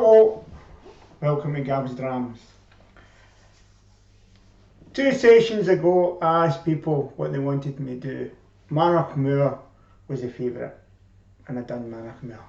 Hello, welcome to Gab's Drams. 2 sessions ago I asked people what they wanted me to do. Manach Moor was a favourite and I done Manach Moor.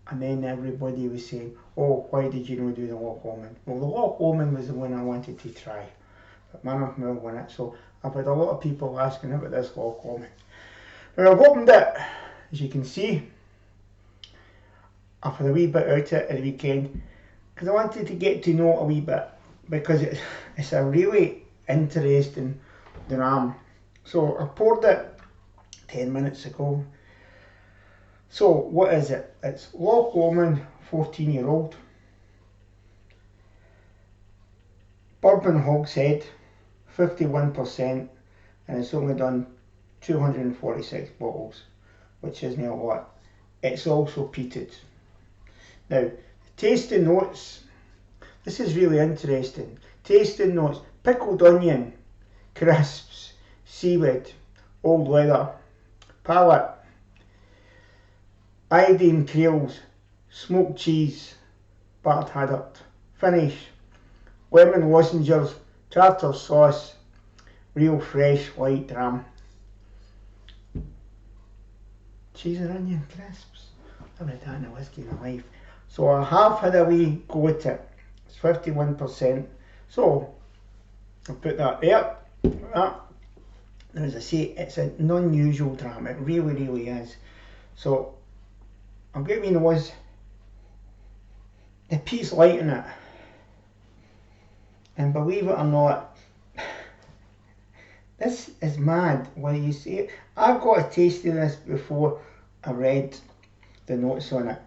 And then everybody was saying, oh, why did you not do the Lochlomond? Well, the Lochlomond was the one I wanted to try, but Manach Moor won it, so I've had a lot of people asking about this Lochlomond. Now I've opened it, as you can see. I've had a wee bit out of it at the weekend because I wanted to get to know it a wee bit, because it's a really interesting dram. So I poured it 10 minutes ago. So what is it? It's Lochlomond 14-year-old, bourbon hogshead, 51%, and it's only done 246 bottles, which isn't a lot. It's also peated. Now, tasting notes, this is really interesting. Tasting notes: pickled onion, crisps, seaweed, old leather, palate, iodine creoles, smoked cheese, battered haddock. Finish: lemon lozenges, tartar sauce, real fresh white dram. Cheese and onion crisps. I've never done a whiskey in my life. So I have had a wee go at it. It's 51%. So I'll put that there. That. And as I say, it's an unusual dram. It really, really is. So I'll get me nose. The peat's light in it. And believe it or not, this is mad when you see it. I've got a taste of this before I read the notes on it.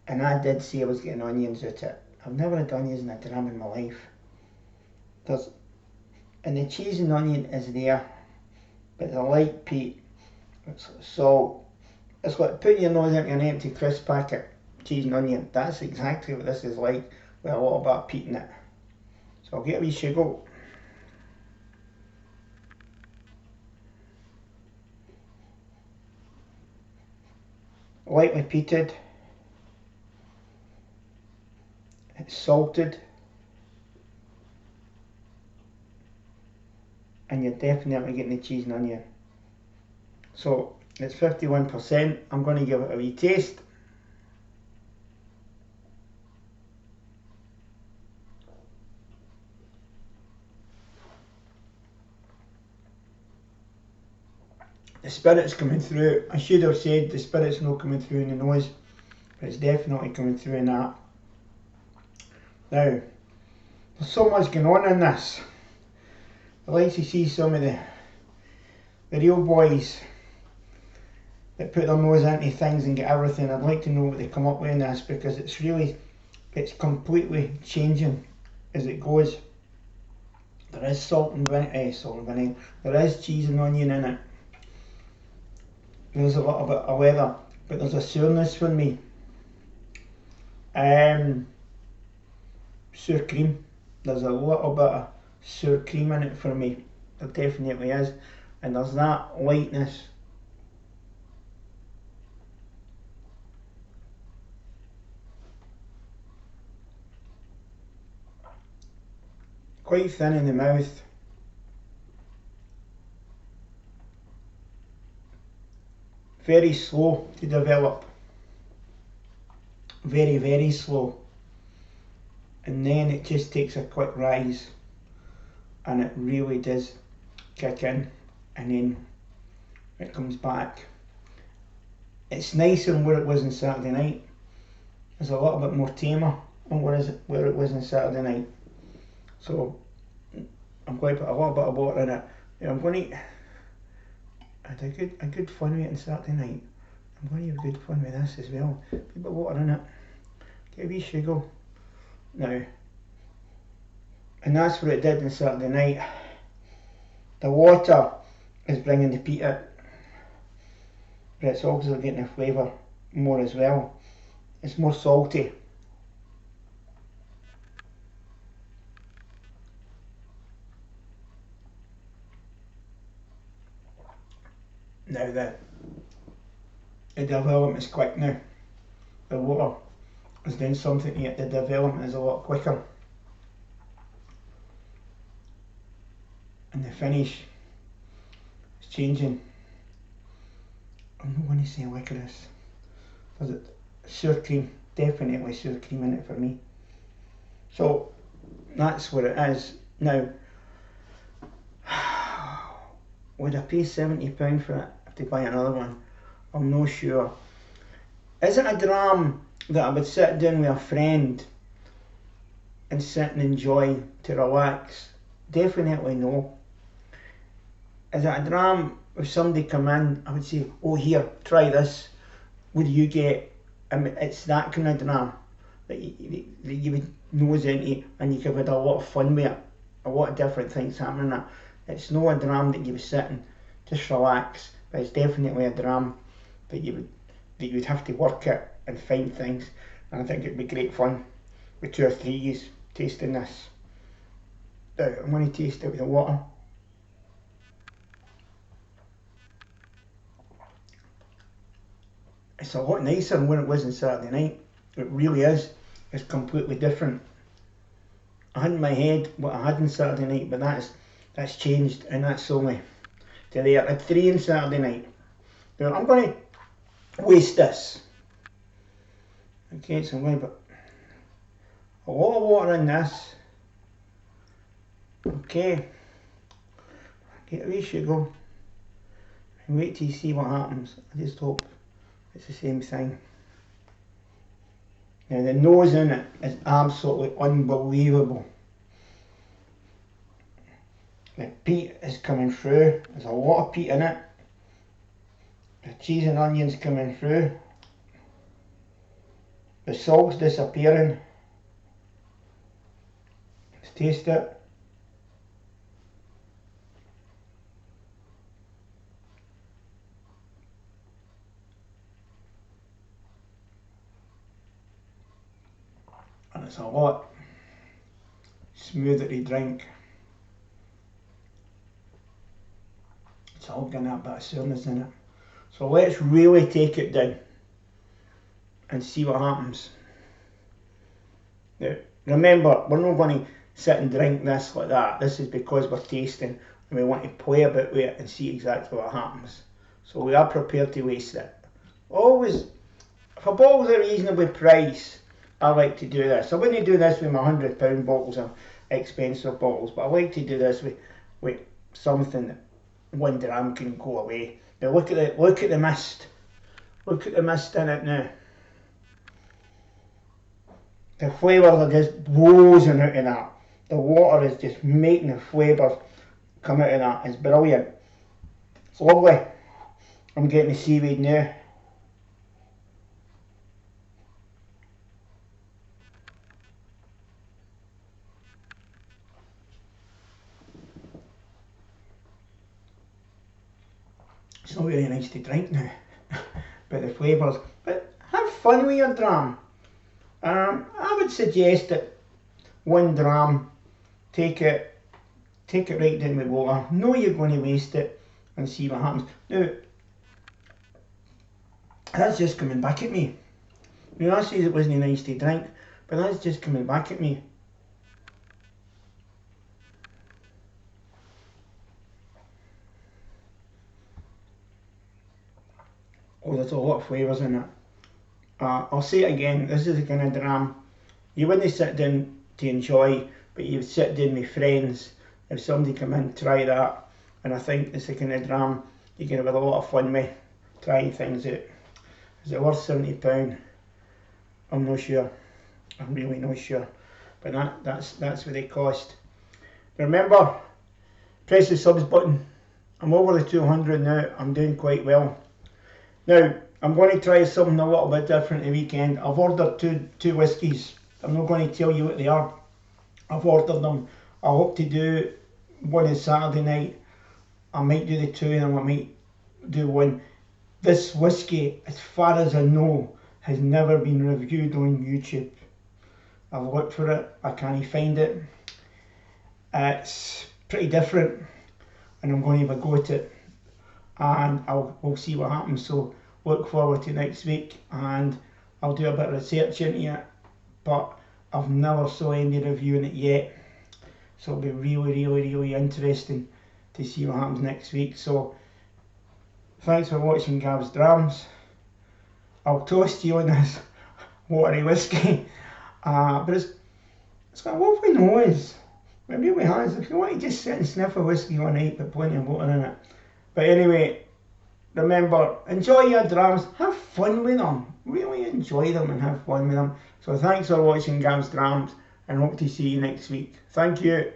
And I did say I was getting onions out of it. I've never had onions in a dram in my life. And the cheese and onion is there, but the light peat, it's salt. It's like putting your nose into an empty crisp packet, cheese and onion. That's exactly what this is like, with a little bit of peat in it. So I'll get a wee sugar. Lightly peated. It's salted, and you're definitely getting the cheese and onion. So it's 51%. I'm going to give it a wee taste. The spirit's coming through. I should have said the spirit's not coming through in the nose, but it's definitely coming through in that. Now, there's so much going on in this. I'd like to see some of the real boys that put their nose into things and get everything. I'd like to know what they come up with in this, because it's completely changing as it goes. There is salt and vinegar, there is cheese and onion in it. There's a little bit of leather, but there's a sourness for me. Sour cream. There's a little bit of sour cream in it for me. There definitely is. And there's that lightness. Quite thin in the mouth. Very slow to develop. Very, very slow. And then it just takes a quick rise, and it really does kick in, and then it comes back. It's nicer than where it was on Saturday night. It's a little bit more tamer than where it was on Saturday night. So I'm going to put a little bit of water in it. I'm going to have a good fun with it on Saturday night. I'm going to have good fun with this as well. Put a bit of water in it. Get a wee sugar. Now, and that's what it did on Saturday night. The water is bringing the peat out, but it's also getting the flavour more as well. It's more salty. Now the development is quick now. The water is doing something to get the development is a lot quicker. And the finish is changing. I'm not going to say licorice. Does it? Sour cream. Definitely sour cream in it for me. So that's what it is. Now, would I pay £70 for it to buy another one? I'm not sure. Is it a dram that I would sit down with a friend and sit and enjoy to relax? Definitely no. Is it a dram if somebody come in, I would say, oh here, try this. What do you get? I mean, it's that kind of dram that you would nose into and you could have had a lot of fun with it. A lot of different things happening in it. It's not a dram that you would sit and just relax, but it's definitely a dram that you would have to work it and find things. And I think it'd be great fun with 2 or 3 years tasting this. Now, I'm going to taste it with the water. It's a lot nicer than when it was on Saturday night. It really is. It's completely different. I had in my head what I had on Saturday night, but that's changed, and that's only to there. I had 3 on Saturday night. Now I'm going to waste this. Okay, so I'm going to put a lot of water in this. Okay, get a wee sugar and wait till you see what happens. I just hope it's the same thing. Now the nose in it is absolutely unbelievable. The peat is coming through. There's a lot of peat in it. The cheese and onions coming through. The salt's disappearing. Let's taste it. And it's a lot smoother to drink. It's all got that bit of sourness in it. So let's really take it down and see what happens. Now, remember, we're not going to sit and drink this like that. This is because we're tasting and we want to play a bit with it and see exactly what happens. So we are prepared to waste it. Always, if a bottle's a reasonably priced, I like to do this. I wouldn't do this with my £100 bottles of expensive bottles, but I like to do this with something that 1 dram can go away. Now look at the mist. Look at the mist in it now. The flavours are just oozing out of that. The water is just making the flavours come out of that. It's brilliant. It's lovely. I'm getting the seaweed now. It's not very nice to drink now, but the flavours. But have fun with your dram. I would suggest that 1 dram, take it right down with water. Know you're going to waste it and see what happens. Now, that's just coming back at me. Now I said it wasn't nice to drink, but that's just coming back at me. Oh, there's a lot of flavours in it. I'll say it again, this is the kind of dram you wouldn't sit down to enjoy, but you would sit down with friends. If somebody come in, try that. And I think it's the kind of dram you can have a lot of fun with, trying things out. Is it worth £70? I'm not sure. I'm really not sure. But that's what they cost. Remember, press the subs button. I'm over the 200 now. I'm doing quite well. Now, I'm going to try something a little bit different the weekend. I've ordered two whiskies. I'm not going to tell you what they are. I've ordered them. I hope to do one on Saturday night. I might do the 2 and I might do 1. This whiskey, as far as I know, has never been reviewed on YouTube. I've looked for it. I can't find it. It's pretty different and I'm going to have a go at it. And we'll see what happens. So look forward to next week, and I'll do a bit of research into it, but I've never saw any reviewing it yet. So it'll be really interesting to see what happens next week. So thanks for watching Gav's Drams. I'll toast you on this watery whiskey, but it's got a lovely nose. It really has. If you want to just sit and sniff a whiskey one night, but plenty of water in it. But anyway, remember, enjoy your drams, have fun with them. Really enjoy them and have fun with them. So thanks for watching Gav's Drams, and hope to see you next week. Thank you.